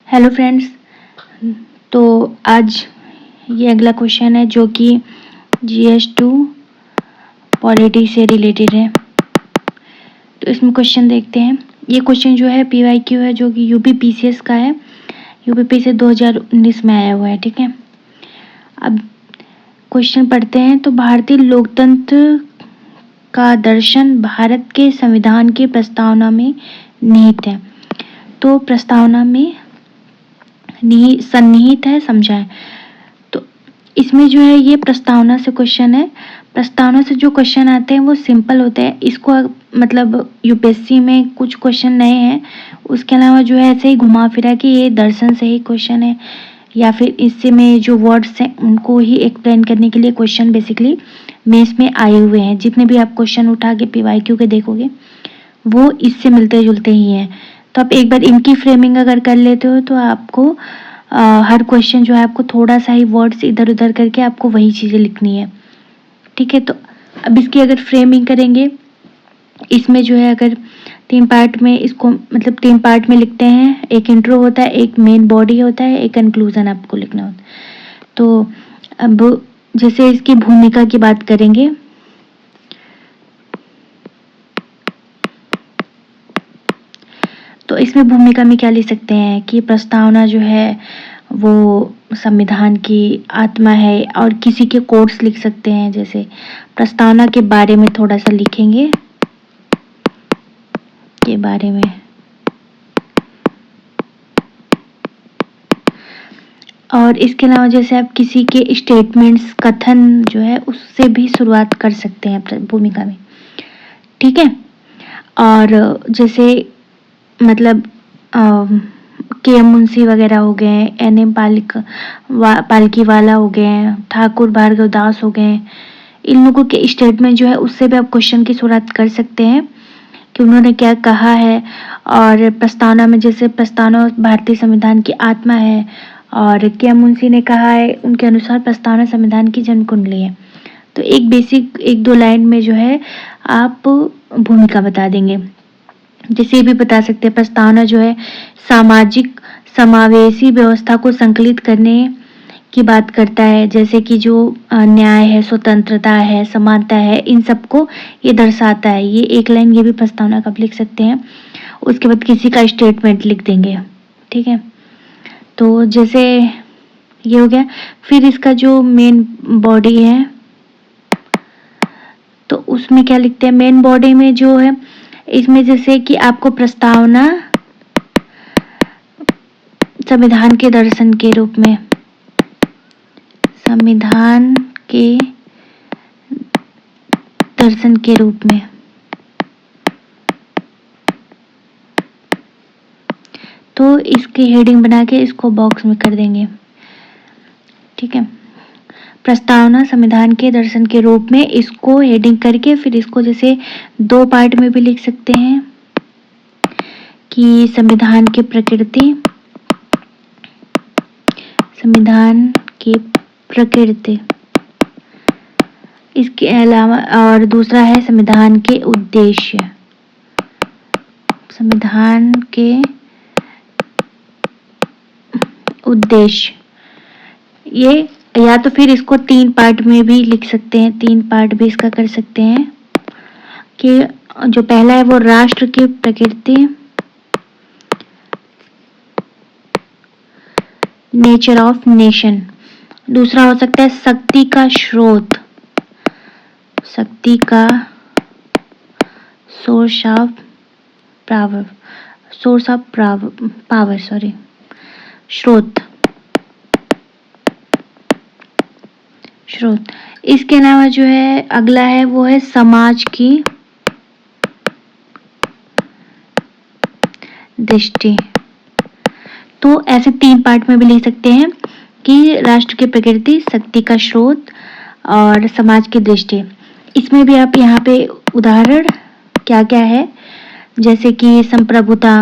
Hello friends, तो आज ये अगला क्वेश्चन है जो कि GS2 पॉलिटी से रिलेटेड है। तो इसमें क्वेश्चन देखते हैं। ये क्वेश्चन जो है PYQ है, जो कि UP PCS का है। UP से 2019 में आया हुआ है। ठीक है, अब क्वेश्चन पढ़ते हैं। तो भारतीय लोकतंत्र का दर्शन भारत के संविधान की प्रस्तावना में निहित है। तो प्रस्तावना में सन्निहित है, समझाएं। तो इसमें जो है ये प्रस्तावना से क्वेश्चन है। प्रस्तावना से जो क्वेश्चन आते हैं वो सिंपल होते हैं। इसको मतलब UPSC में कुछ क्वेश्चन नए हैं, उसके अलावा जो है ऐसे ही घुमा फिरा कि ये दर्शन से ही क्वेश्चन है, या फिर इससे में जो वर्ड्स हैं उनको ही एक्सप्लेन करने के लिए क्वेश्चन बेसिकली मेंस में आए हुए हैं। जितने भी आप क्वेश्चन उठा के PYQ के देखोगे वो इससे मिलते जुलते ही हैं। तो आप एक बार इनकी फ्रेमिंग अगर कर लेते हो तो आपको हर क्वेश्चन जो है आपको थोड़ा सा ही वर्ड्स इधर उधर करके आपको वही चीज़ें लिखनी है। ठीक है, तो अब इसकी अगर फ्रेमिंग करेंगे, इसमें जो है अगर 3 पार्ट में इसको मतलब 3 पार्ट में लिखते हैं। एक इंट्रो होता है, एक मेन बॉडी होता है, एक कंक्लूजन आपको लिखना होता है। तो अब जैसे इसकी भूमिका की बात करेंगे, तो इसमें भूमिका में क्या लिख सकते हैं कि प्रस्तावना जो है वो संविधान की आत्मा है। और किसी के कोट्स लिख सकते हैं, जैसे प्रस्तावना के बारे में थोड़ा सा लिखेंगे के बारे में। और इसके अलावा जैसे आप किसी के स्टेटमेंट्स, कथन जो है उससे भी शुरुआत कर सकते हैं भूमिका में। ठीक है, और जैसे मतलब KM मुंशी वगैरह हो गए, NM पालकीवाला हो गए, ठाकुर भार्गव दास हो गए, इन लोगों के स्टेटमेंट जो है उससे भी आप क्वेश्चन की शुरुआत कर सकते हैं कि उन्होंने क्या कहा है। और प्रस्तावना में जैसे प्रस्तावना भारतीय संविधान की आत्मा है, और KM मुंशी ने कहा है उनके अनुसार प्रस्तावना संविधान की जन्म कुंडली है। तो एक बेसिक 1-2 लाइन में जो है आप भूमिका बता देंगे। जैसे ये भी बता सकते हैं प्रस्तावना जो है सामाजिक समावेशी व्यवस्था को संकलित करने की बात करता है, जैसे कि जो न्याय है, स्वतंत्रता है, समानता है, इन सबको ये दर्शाता है। ये एक लाइन ये भी प्रस्तावना का लिख सकते हैं। उसके बाद किसी का स्टेटमेंट लिख देंगे। ठीक है, तो जैसे ये हो गया। फिर इसका जो मेन बॉडी है तो उसमें क्या लिखते हैं, मेन बॉडी में जो है इसमें जैसे कि आपको प्रस्तावना संविधान के दर्शन के रूप में, संविधान के दर्शन के रूप में, तो इसकी हेडिंग बना के इसको बॉक्स में कर देंगे। ठीक है, प्रस्तावना संविधान के दर्शन के रूप में, इसको हेडिंग करके फिर इसको जैसे 2 पार्ट में भी लिख सकते हैं कि संविधान की प्रकृति, संविधान की प्रकृति। इसके अलावा और दूसरा है संविधान के उद्देश्य, संविधान के उद्देश्य। ये या तो फिर इसको 3 पार्ट में भी लिख सकते हैं, 3 पार्ट भी इसका कर सकते हैं कि जो पहला है वो राष्ट्र की प्रकृति, नेचर ऑफ नेशन। दूसरा हो सकता है शक्ति का स्रोत, शक्ति का source of power, source of power sorry, स्रोत। इसके अलावा जो है अगला है वो है समाज की दृष्टि। तो ऐसे 3 पार्ट में भी लिख सकते हैं कि राष्ट्र की प्रकृति, शक्ति का स्रोत और समाज की दृष्टि। इसमें भी आप यहाँ पे उदाहरण क्या क्या है, जैसे कि संप्रभुता,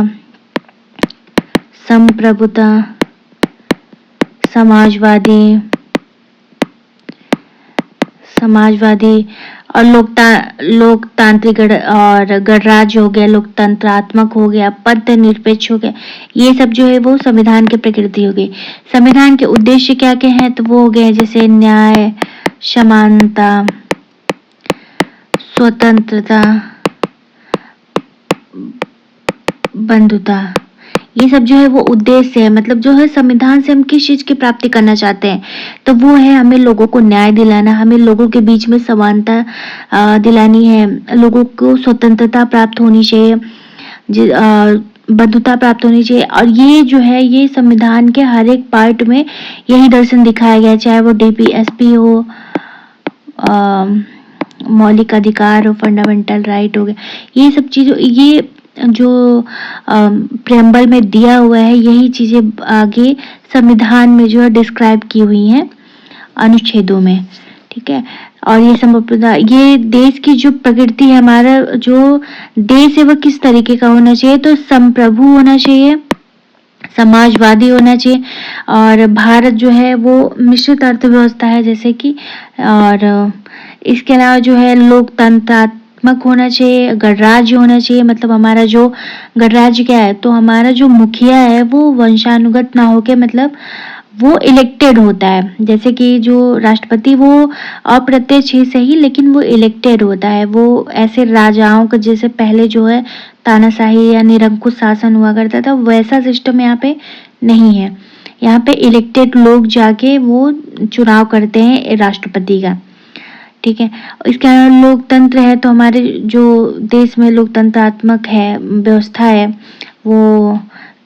समाजवादी, और लोकतांत्रिक और गणराज्य हो गया, लोकतंत्रात्मक हो गया, पद निरपेक्ष हो गया, ये सब जो है वो संविधान की प्रकृति हो गई। संविधान के उद्देश्य क्या क्या हैं, तो वो हो गए जैसे न्याय, समानता, स्वतंत्रता, बंधुता, ये सब जो है वो उद्देश्य है। मतलब जो है संविधान से हम किस चीज की प्राप्ति करना चाहते हैं, तो वो है हमें लोगों को न्याय दिलाना, हमें लोगों के बीच में समानता दिलानी है, लोगों को स्वतंत्रता प्राप्त होनी चाहिए, बंधुता प्राप्त होनी चाहिए। और ये जो है ये संविधान के हर एक पार्ट में यही दर्शन दिखाया गया है, चाहे वो डीपीएसपी हो, मौलिक अधिकार हो, फंडामेंटल राइट हो गया, ये सब चीजों, ये जो प्रेम्बल में दिया हुआ है, यही चीजें आगे संविधान में जो है डिस्क्राइब की हुई हैं अनुच्छेदों में, ठीक है। और ये संप्रभुता, ये देश की जो प्रकृति है, हमारा जो देश है वो किस तरीके का होना चाहिए, तो संप्रभु होना चाहिए, समाजवादी होना चाहिए, और भारत जो है वो मिश्रित अर्थव्यवस्था है जैसे कि, और इसके अलावा जो है लोकतंत्रात्मक होना चाहिए, गणराज्य होना चाहिए। मतलब हमारा जो गणराज्य क्या है, तो हमारा जो मुखिया है वो वंशानुगत ना होके, मतलब वो इलेक्टेड होता है, जैसे कि जो राष्ट्रपति वो अप्रत्यक्ष ही सही लेकिन वो इलेक्टेड होता है। वो ऐसे राजाओं का जैसे पहले जो है तानाशाही या निरंकुश शासन हुआ करता था, वैसा सिस्टम यहाँ पे नहीं है। यहाँ पे इलेक्टेड लोग जाके वो चुनाव करते हैं राष्ट्रपति का, ठीक है। इसके अलावा लोकतंत्र है, तो हमारे जो देश में लोकतंत्रात्मक है व्यवस्था है, वो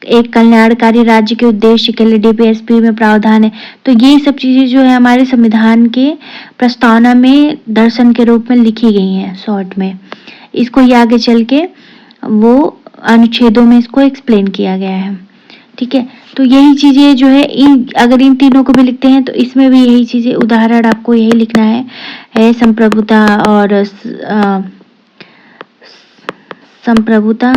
एक कल्याणकारी राज्य के उद्देश्य के लिए डीपीएसपी में प्रावधान है। तो ये सब चीजें जो है हमारे संविधान के प्रस्तावना में दर्शन के रूप में लिखी गई हैं शॉर्ट में। इसको ही आगे चल के वो अनुच्छेदों में इसको एक्सप्लेन किया गया है, ठीक है। तो यही चीजें जो है अगर इन तीनों को भी लिखते हैं तो इसमें भी यही चीजें, उदाहरण आपको यही लिखना है संप्रभुता और संप्रभुता,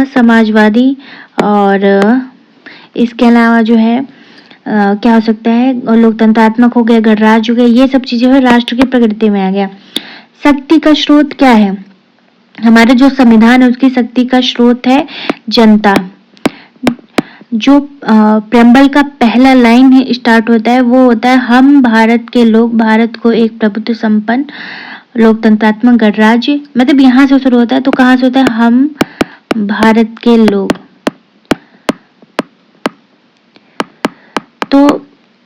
समाजवादी, और इसके अलावा जो है क्या हो सकता है, लोकतंत्रात्मक हो गया, गणराज्य हो गया, ये सब चीजें है राष्ट्र की प्रकृति में आ गया। शक्ति का स्रोत क्या है, हमारे जो संविधान है उसकी शक्ति का स्रोत है जनता। जो प्रेम्बल का पहला लाइन है स्टार्ट होता है वो होता है, हम भारत के लोग भारत को एक प्रभुत्व संपन्न लोकतंत्रात्मक गणराज्य, मतलब यहाँ से शुरू होता है। तो कहाँ से होता है, हम भारत के लोग। तो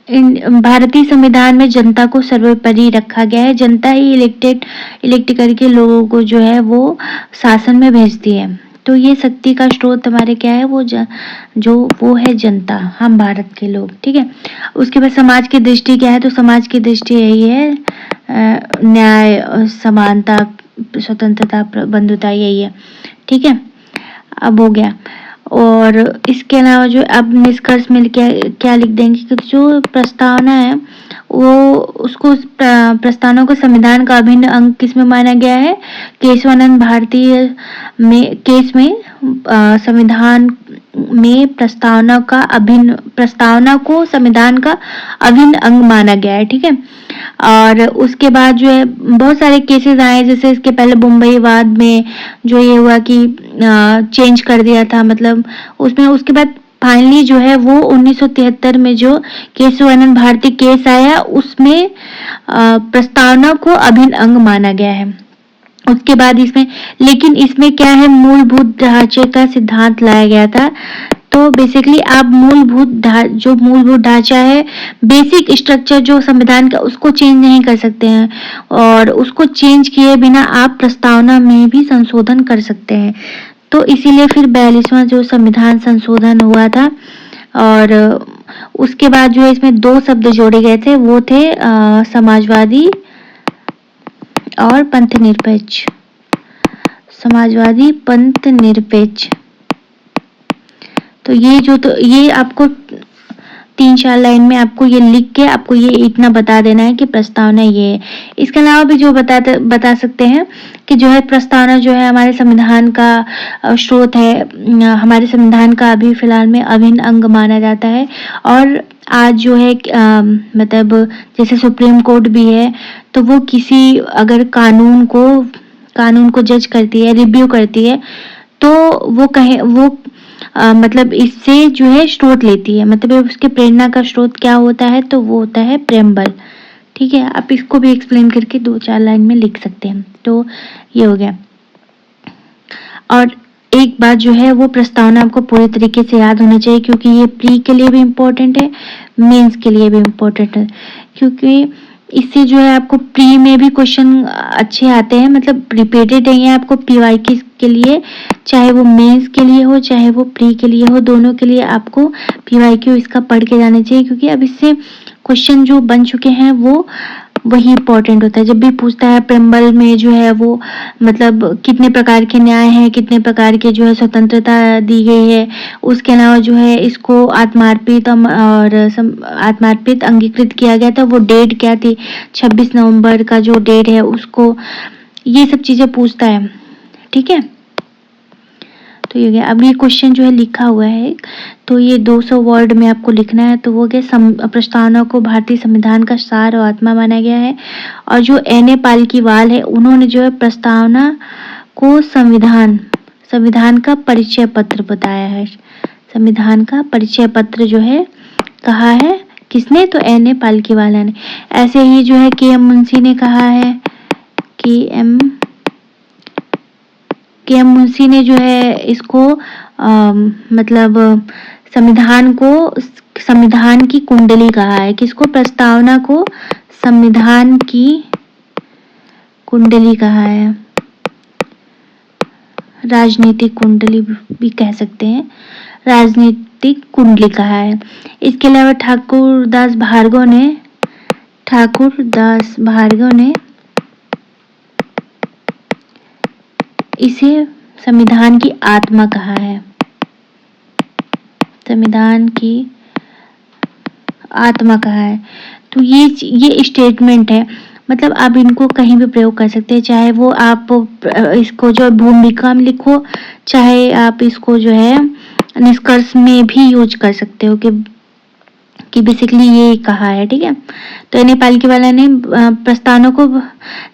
भारतीय संविधान में जनता को सर्वोपरि रखा गया है, जनता ही इलेक्ट करके लोगों को जो है वो शासन में भेजती है। तो ये शक्ति का स्रोत हमारे क्या है, वो है जनता, हम भारत के लोग, ठीक है। उसके बाद समाज की दृष्टि क्या है, तो समाज की दृष्टि यही है न्याय, समानता, स्वतंत्रता, बंधुता, यही है, ठीक है। अब हो गया। और इसके अलावा जो अब निष्कर्ष में क्या लिख देंगे कि जो प्रस्तावना है वो उसको प्रस्तावना को संविधान का अभिन्न अंग किसमें माना गया है, केशवानंद भारतीय में केस में संविधान में प्रस्तावना को संविधान का अभिन्न अंग माना गया है, ठीक है। और उसके बाद जो है बहुत सारे केसेस आए, जैसे इसके पहले मुंबई वाद में जो ये हुआ कि चेंज कर दिया था, मतलब उसमें उसके बाद फाइनली जो है वो 1973 में जो केशवानंद भारती केस आया उसमें प्रस्तावना को अभिन्न अंग माना गया है। उसके बाद इसमें, लेकिन इसमें क्या है, मूलभूत ढांचे का सिद्धांत लाया गया था। तो बेसिकली आप मूलभूत ढांचा है, बेसिक स्ट्रक्चर जो संविधान का, उसको चेंज नहीं कर सकते हैं, और उसको चेंज किए बिना आप प्रस्तावना में भी संशोधन कर सकते हैं। तो इसीलिए फिर 42वां जो संविधान संशोधन हुआ था, और उसके बाद जो है इसमें 2 शब्द जोड़े गए थे, वो थे समाजवादी और पंथ निरपेक्ष, समाजवादी, पंथ निरपेक्ष। तो ये आपको 3-4 लाइन में आपको ये लिख के आपको ये इतना बता देना है कि प्रस्तावना ये है। इसके अलावा भी जो बता सकते हैं कि जो है प्रस्तावना जो है हमारे संविधान का स्रोत है, हमारे संविधान का अभी फिलहाल में अभिन्न अंग माना जाता है, और आज जो है मतलब जैसे सुप्रीम कोर्ट भी है, तो वो किसी अगर कानून को जज करती है, रिव्यू करती है, तो वो मतलब इससे जो है स्रोत लेती है, मतलब उसके प्रेरणा का स्रोत क्या होता है, तो वो होता है प्रेमबल। ठीक है, आप इसको भी एक्सप्लेन करके 2-4 लाइन में लिख सकते हैं। तो ये हो गया। और एक बात जो है वो प्रस्तावना आपको पूरे तरीके से याद होना चाहिए, क्योंकि ये प्री के लिए भी इम्पोर्टेंट है, मेंस के लिए भी इम्पोर्टेंट है, क्योंकि इससे जो है आपको प्री में भी क्वेश्चन अच्छे आते हैं, मतलब रिपीटेड नहीं है आपको पीवाईक्यू के लिए, चाहे वो मेंस के लिए हो चाहे वो प्री के लिए हो, दोनों के लिए आपको पीवाईक्यू इसका पढ़ के जाना चाहिए, क्योंकि अब इससे क्वेश्चन जो बन चुके हैं वो वही इम्पोर्टेंट होता है। जब भी पूछता है प्रेम्बल में जो है वो मतलब कितने प्रकार के न्याय हैं, कितने प्रकार के जो है स्वतंत्रता दी गई है, उसके अलावा जो है इसको आत्मार्पित अंगीकृत किया गया था, वो डेट क्या थी, 26 नवंबर का जो डेट है उसको, ये सब चीजें पूछता है। ठीक है, तो ये गया। अब ये क्वेश्चन जो है लिखा हुआ है, तो ये 200 वर्ड में आपको लिखना है, तो वो क्या, प्रस्तावना को भारतीय संविधान का सार और आत्मा माना गया है। और जो एन ए पालकीवाल है, उन्होंने जो है प्रस्तावना को संविधान का परिचय पत्र बताया है। संविधान का परिचय पत्र जो है कहा है किसने, तो एन ए पालकीवाला ने। ऐसे ही जो है के एम मुंशी ने कहा है, के एम मुंशी ने जो है इसको मतलब संविधान की कुंडली कहा है। किसको, प्रस्तावना को संविधान की कुंडली कहा है, राजनीतिक कुंडली भी कह सकते हैं, राजनीतिक कुंडली कहा है। इसके अलावा ठाकुर दास भार्गव ने इसे संविधान की आत्मा कहा है, संविधान की आत्मा कहा है। तो ये स्टेटमेंट है, मतलब आप इनको कहीं भी प्रयोग कर सकते हैं, चाहे वो आप इसको जो भूमिका में लिखो, चाहे आप इसको जो है निष्कर्ष में भी यूज कर सकते हो कि बेसिकली ये कहा है। ठीक है, तो एन ए पालकीवाला ने प्रस्तावना को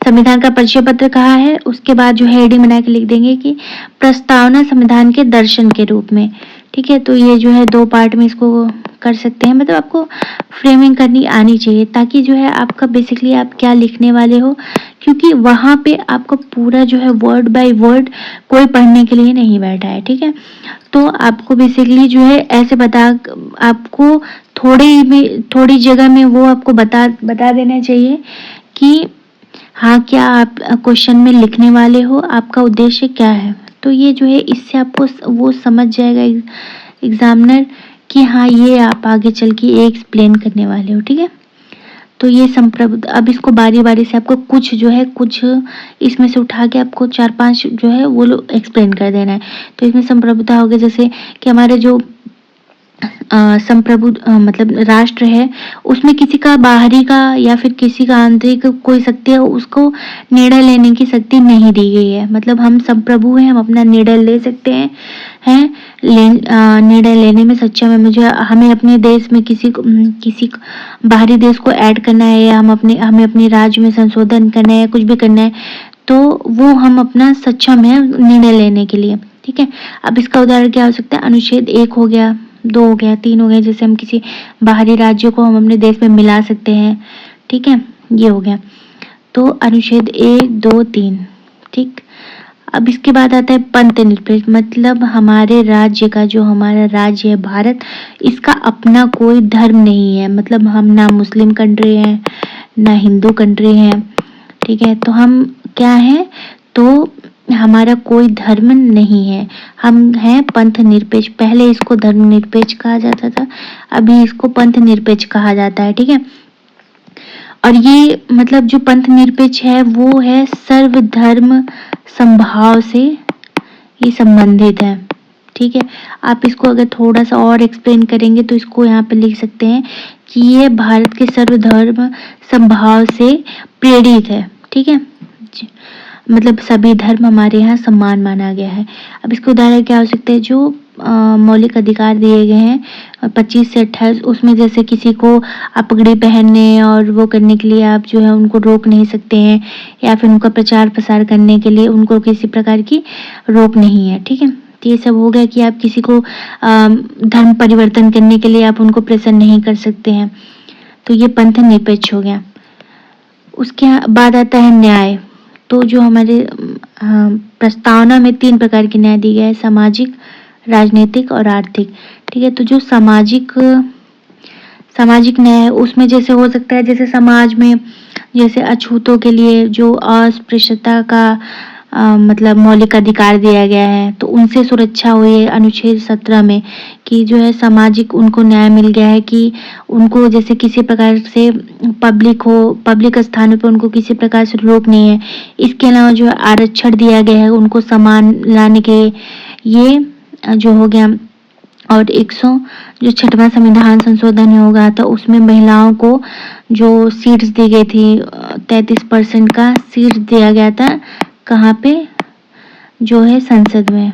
संविधान का परिचय पत्र कहा है। उसके बाद जो हेडिंग बना के लिख देंगे कि प्रस्तावना संविधान के दर्शन के रूप में। ठीक है, तो ये जो है 2 पार्ट में इसको कर सकते हैं, मतलब आपको फ्रेमिंग करनी आनी चाहिए, ताकि जो है आपका बेसिकली आप क्या लिखने वाले हो, क्योंकि वहां पे आपका पूरा जो है वर्ड बाय वर्ड कोई पढ़ने के लिए नहीं बैठा है। ठीक है, तो आपको बेसिकली जो है ऐसे आपको थोड़ी जगह में वो आपको बता देना चाहिए कि हाँ क्या आप क्वेश्चन में लिखने वाले हो, आपका उद्देश्य क्या है। तो ये जो है इससे आपको वो समझ जाएगा एग्जामिनर कि हाँ ये आप आगे चल के ये एक्सप्लेन करने वाले हो। ठीक है, तो ये संप्रभुता, अब इसको बारी बारी से आपको कुछ इसमें से उठा के आपको 4-5 जो है वो एक्सप्लेन कर देना है। तो इसमें संप्रभुता हो गया, जैसे कि हमारे जो संप्रभु मतलब राष्ट्र है, उसमें किसी का बाहरी का या फिर किसी का आंतरिक कोई शक्ति है, उसको निर्णय लेने की शक्ति नहीं दी गई है। मतलब हम संप्रभु हैं, हम अपना निर्णय ले सकते हैं, निर्णय लेने में सक्षम है। हमें अपने देश में किसी बाहरी देश को ऐड करना है, या हमें अपने राज्य में संशोधन करना है, कुछ भी करना है, तो वो हम अपना सक्षम है निर्णय लेने के लिए। ठीक है, अब इसका उदाहरण क्या हो सकता है, अनुच्छेद 1 हो गया, 2 हो गया, 3 हो गया, जैसे हम किसी बाहरी राज्य को हम अपने देश में मिला सकते हैं। ठीक है, ये हो गया, तो अनुच्छेद 1, 2, 3। ठीक, अब इसके बाद आता है पंथ निरपेक्ष, मतलब हमारे राज्य का, जो हमारा राज्य है भारत, इसका अपना कोई धर्म नहीं है, मतलब हम ना मुस्लिम कंट्री है ना हिंदू कंट्री है। ठीक है, तो हम क्या है, तो हमारा कोई धर्म नहीं है, हम हैं पंथ निरपेक्ष। पहले इसको धर्म निरपेक्ष कहा जाता था, अभी इसको पंथ निरपेक्ष कहा जाता है। ठीक है, और ये मतलब जो पंथ निरपेक्ष है वो है सर्वधर्म समभाव से ये संबंधित है। ठीक है, आप इसको अगर थोड़ा सा और एक्सप्लेन करेंगे तो इसको यहाँ पे लिख सकते हैं कि ये भारत के सर्वधर्म समभाव से प्रेरित है। ठीक है, मतलब सभी धर्म हमारे यहाँ सम्मान माना गया है। अब इसके उदाहरण क्या हो सकते हैं, जो मौलिक अधिकार दिए गए हैं 25 से 28 उसमें जैसे किसी को आप पगड़ी पहनने और वो करने के लिए आप जो है उनको रोक नहीं सकते हैं, या फिर उनका प्रचार प्रसार करने के लिए उनको किसी प्रकार की रोक नहीं है। ठीक है, तो ये सब हो गया कि आप किसी को धर्म परिवर्तन करने के लिए आप उनको प्रेशर नहीं कर सकते हैं। तो ये पंथ निरपेक्ष हो गया। उसके बाद आता है न्याय। तो जो हमारे प्रस्तावना में 3 प्रकार के न्याय दिए गए हैं, सामाजिक, राजनीतिक और आर्थिक। ठीक है, तो जो सामाजिक न्याय उसमें जैसे हो सकता है, जैसे समाज में जैसे अछूतों के लिए जो अस्पृश्यता का मतलब मौलिक अधिकार दिया गया है, तो उनसे सुरक्षा हुई है अनुच्छेद 17 में, कि जो है सामाजिक उनको न्याय मिल गया है कि उनको जैसे किसी प्रकार से पब्लिक स्थानों पर उनको किसी प्रकार से रोक नहीं है। इसके अलावा जो आरक्षण दिया गया है उनको समान लाने के, ये जो हो गया। और 100 जो 6वां संविधान संशोधन होगा था उसमें महिलाओं को जो सीट्स दी गई थी 33% का सीट दिया गया था। कहाँ पे? जो है संसद में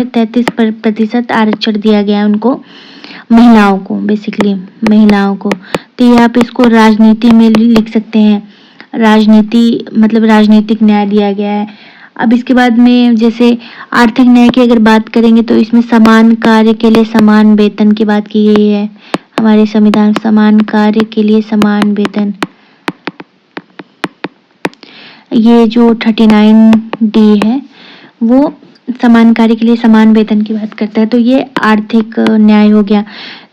33% आरक्षण दिया गया उनको, महिलाओं को, बेसिकली महिलाओं को। तो ये आप इसको राजनीति में लिख सकते हैं, राजनीति मतलब राजनीतिक न्याय दिया गया है। अब इसके बाद में जैसे आर्थिक न्याय की अगर बात करेंगे तो इसमें समान कार्य के लिए समान वेतन की बात की गई है। हमारे संविधान समान कार्य के लिए समान वेतन, ये जो 39D है वो समान कार्य के लिए समान वेतन की बात करता है। तो ये आर्थिक न्याय हो गया।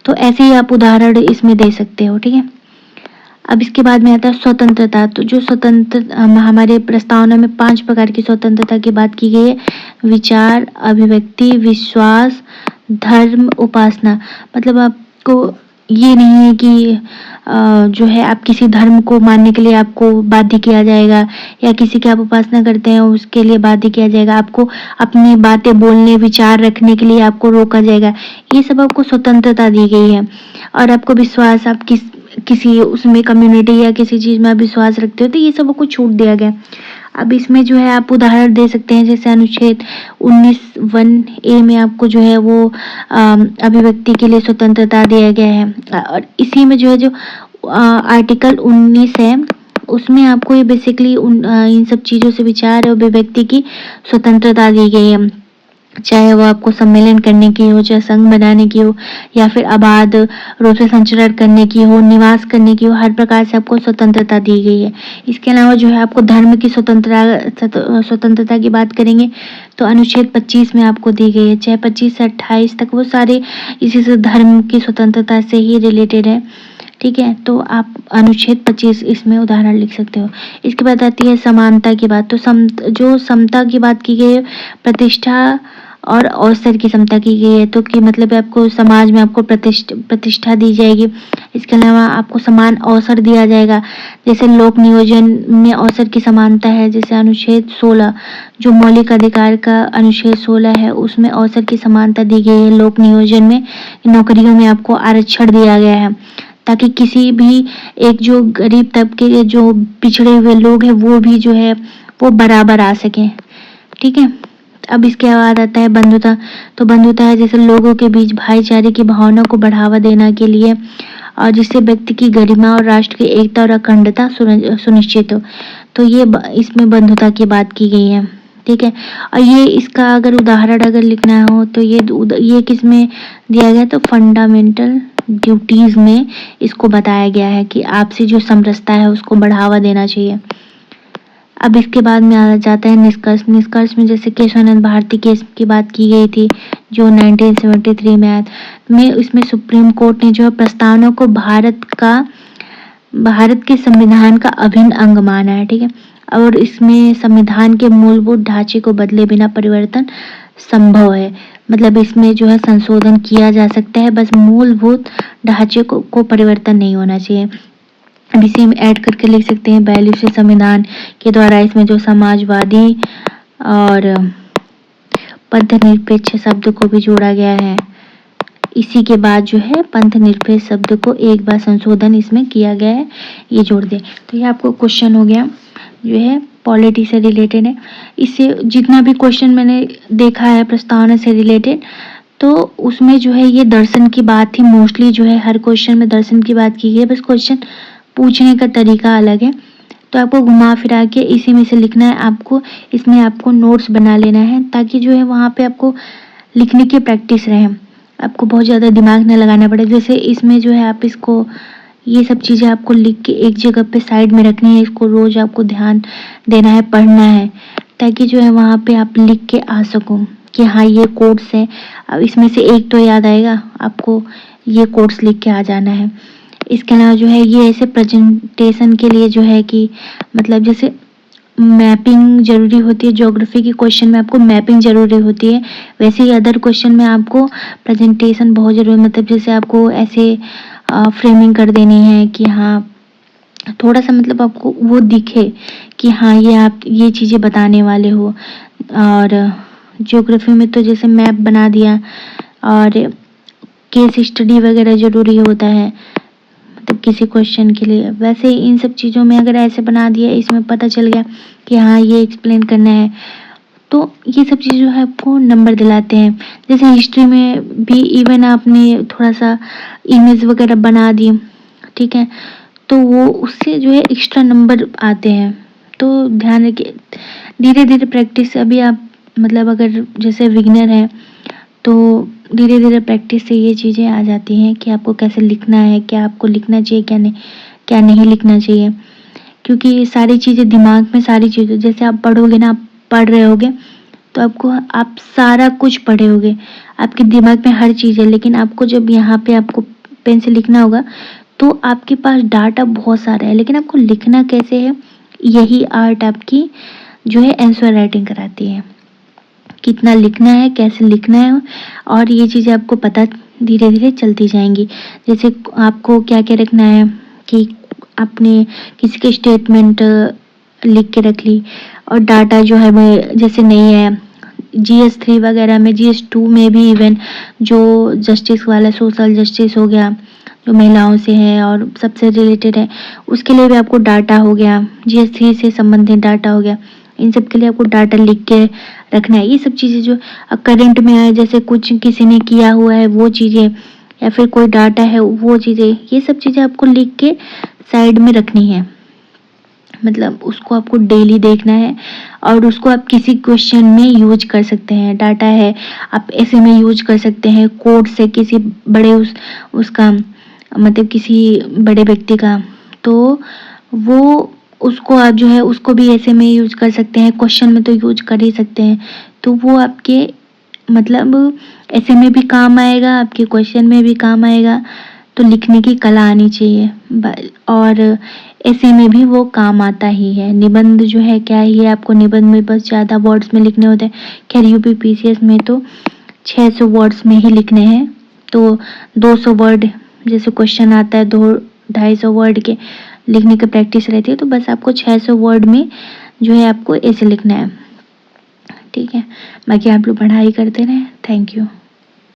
तो ऐसे ही आप उदाहरण इसमें दे सकते हो। ठीक है, अब इसके बाद में आता है स्वतंत्रता। तो जो स्वतंत्र हमारे प्रस्तावना में 5 प्रकार की स्वतंत्रता की बात की गई है, विचार, अभिव्यक्ति, विश्वास, धर्म, उपासना। मतलब आपको ये नहीं है कि जो है आप किसी धर्म को मानने के लिए आपको बाध्य किया जाएगा, या किसी की आप उपासना करते हैं उसके लिए बाध्य किया जाएगा, आपको अपनी बातें बोलने, विचार रखने के लिए आपको रोका जाएगा। ये सब आपको स्वतंत्रता दी गई है। और आपको विश्वास, आप किसी उसमें कम्युनिटी या किसी चीज में आप विश्वास रखते हो तो ये सब आपको छूट दिया गया। अब इसमें जो है आप उदाहरण दे सकते हैं, जैसे अनुच्छेद 19(1)A में आपको जो है वो अभिव्यक्ति के लिए स्वतंत्रता दिया गया है। और इसी में जो है जो आर्टिकल 19 है उसमें आपको ये बेसिकली इन सब चीजों से विचार और अभिव्यक्ति की स्वतंत्रता दी गई है, चाहे वो आपको सम्मेलन करने की हो, चाहे संघ बनाने की हो, या फिर आबाद रूप से संचरण करने की हो, निवास करने की हो, हर प्रकार से आपको स्वतंत्रता दी गई है। इसके अलावा जो है आपको धर्म की स्वतंत्रता की बात करेंगे तो अनुच्छेद 25 में आपको दी गई है, चाहे 25 से 28 तक वो सारे इसी से धर्म की स्वतंत्रता से ही रिलेटेड है। ठीक है, तो आप अनुच्छेद 25 इसमें उदाहरण लिख सकते हो। इसके बाद आती है समानता की बात। तो जो समता की बात की गई है, प्रतिष्ठा और अवसर की समता की गई है। तो कि मतलब आपको समाज में आपको प्रतिष्ठा दी जाएगी। इसके अलावा आपको समान अवसर दिया जाएगा, जैसे लोक नियोजन में अवसर की समानता है। जैसे अनुच्छेद 16 जो मौलिक अधिकार का अनुच्छेद 16 है उसमें अवसर की समानता दी गई है। लोक नियोजन में नौकरियों में आपको आरक्षण दिया गया है, ताकि किसी भी एक जो गरीब तबके के जो पिछड़े हुए लोग हैं वो भी जो है वो बराबर आ सके। ठीक है, अब इसके बाद आता है बंधुता। तो बंधुता है जैसे लोगों के बीच भाईचारे की भावना को बढ़ावा देने के लिए, और जिससे व्यक्ति की गरिमा और राष्ट्र की एकता और अखंडता सुनिश्चित हो। तो ये इसमें बंधुता की बात की गई है। ठीक है, और ये इसका अगर उदाहरण अगर लिखना हो तो ये किस में दिया गया, तो फंडामेंटल ड्यूटीज में इसको बताया गया है कि आपसी जो समरसता है उसको बढ़ावा देना चाहिए। अब इसके बाद में आ जाता है निष्कर्ष। निष्कर्ष में जैसे केशवानंद भारती केस की बात की गई थी जो 1973 में आया में, इसमें सुप्रीम कोर्ट ने जो है प्रस्तावना को भारत के संविधान का अभिन्न अंग माना है। ठीक है, और इसमें संविधान के मूलभूत ढांचे को बदले बिना परिवर्तन संभव है। मतलब इसमें जो है संशोधन किया जा सकता है, बस मूलभूत ढांचे को परिवर्तन नहीं होना चाहिए। अब इसी में ऐड करके लिख सकते हैं वैल्यू से संविधान के द्वारा इसमें जो समाजवादी और पंथ निरपेक्ष शब्द को भी जोड़ा गया है। इसी के बाद जो है पंथ निरपेक्ष शब्द को एक बार संशोधन इसमें किया गया है, ये जोड़ दे। तो ये आपको क्वेश्चन हो गया जो है पॉलिटी से रिलेटेड है। इससे जितना भी क्वेश्चन मैंने देखा है प्रस्तावना से रिलेटेड, तो उसमें जो है ये दर्शन की बात थी, मोस्टली जो है हर क्वेश्चन में दर्शन की बात की गई है, बस क्वेश्चन पूछने का तरीका अलग है। तो आपको घुमा फिरा के इसी में से लिखना है, आपको इसमें आपको नोट्स बना लेना है ताकि जो है वहाँ पे आपको लिखने की प्रैक्टिस रहे, आपको बहुत ज़्यादा दिमाग न लगाना पड़े। जैसे इसमें जो है आप इसको ये सब चीज़ें आपको लिख के एक जगह पे साइड में रखनी है, इसको रोज़ आपको ध्यान देना है, पढ़ना है, ताकि जो है वहाँ पे आप लिख के आ सको कि हाँ ये कोड्स हैं। अब इसमें से एक तो याद आएगा, आपको ये कोड्स लिख के आ जाना है। इसके अलावा जो है ये ऐसे प्रेजेंटेशन के लिए जो है कि मतलब जैसे मैपिंग ज़रूरी होती है, ज्योग्राफी के क्वेश्चन में आपको मैपिंग ज़रूरी होती है, वैसे ही अदर क्वेश्चन में आपको प्रेजेंटेशन बहुत ज़रूरी, मतलब जैसे आपको ऐसे फ्रेमिंग कर देनी है कि हाँ थोड़ा सा मतलब आपको वो दिखे कि हाँ ये आप ये चीज़ें बताने वाले हो। और ज्योग्राफी में तो जैसे मैप बना दिया, और केस स्टडी वगैरह ज़रूरी होता है मतलब किसी क्वेश्चन के लिए। वैसे इन सब चीज़ों में अगर ऐसे बना दिया, इसमें पता चल गया कि हाँ ये एक्सप्लेन करना है, तो ये सब चीज़ जो है आपको नंबर दिलाते हैं। जैसे हिस्ट्री में भी इवन आपने थोड़ा सा इमेज वगैरह बना दी, ठीक है, तो वो उससे जो है एक्स्ट्रा नंबर आते हैं। तो ध्यान रखिए, धीरे धीरे प्रैक्टिस, अभी आप मतलब अगर जैसे बिगिनर हैं तो धीरे धीरे प्रैक्टिस से ये चीज़ें आ जाती हैं कि आपको कैसे लिखना है, क्या आपको लिखना चाहिए, क्या नहीं लिखना चाहिए। क्योंकि ये सारी चीज़ें दिमाग में, सारी चीज़ें जैसे आप पढ़ोगे ना, आप पढ़ रहे होगे तो आपको, आप सारा कुछ पढ़े होगे, आपके दिमाग में हर चीज़ है, लेकिन आपको जब यहाँ पे आपको पेन से लिखना होगा तो आपके पास डाटा बहुत सारा है, लेकिन आपको लिखना कैसे है, यही आर्ट आपकी जो है आंसर राइटिंग कराती है। कितना लिखना है, कैसे लिखना है, और ये चीज़ें आपको पता धीरे धीरे चलती जाएंगी। जैसे आपको क्या क्या रखना है कि आपने किसी के स्टेटमेंट लिख के रख ली, और डाटा जो है वो जैसे नहीं है, GS3 वगैरह में, GS2 में भी इवन जो जस्टिस वाला सोशल जस्टिस हो गया, जो महिलाओं से है और सबसे रिलेटेड है, उसके लिए भी आपको डाटा हो गया, GS3 से संबंधित डाटा हो गया, इन सब के लिए आपको डाटा लिख के रखना है। ये सब चीज़ें जो करंट में है, जैसे कुछ किसी ने किया हुआ है वो चीज़ें, या फिर कोई डाटा है वो चीज़ें, ये सब चीज़ें आपको लिख के साइड में रखनी है। मतलब उसको आपको डेली देखना है, और उसको आप किसी क्वेश्चन में यूज कर सकते हैं। डाटा है, आप ऐसे में यूज कर सकते हैं, कोड से किसी बड़े उसका मतलब किसी बड़े व्यक्ति का, तो वो उसको आप जो है उसको भी ऐसे में यूज कर सकते हैं, क्वेश्चन में तो यूज कर ही सकते हैं। तो वो आपके मतलब ऐसे में भी काम आएगा, आपके क्वेश्चन में भी काम आएगा। तो लिखने की कला आनी चाहिए, और ऐसे में भी वो काम आता ही है। निबंध जो है क्या ही है, आपको निबंध में बस ज़्यादा वर्ड्स में लिखने होते हैं। खैर UPPCS में तो 600 वर्ड्स में ही लिखने हैं, तो 200 वर्ड जैसे क्वेश्चन आता है 200-250 वर्ड के लिखने की प्रैक्टिस रहती है, तो बस आपको 600 वर्ड में जो है आपको ऐसे लिखना है, ठीक है। बाकी आप लोग पढ़ाई करते रहें। Thank you.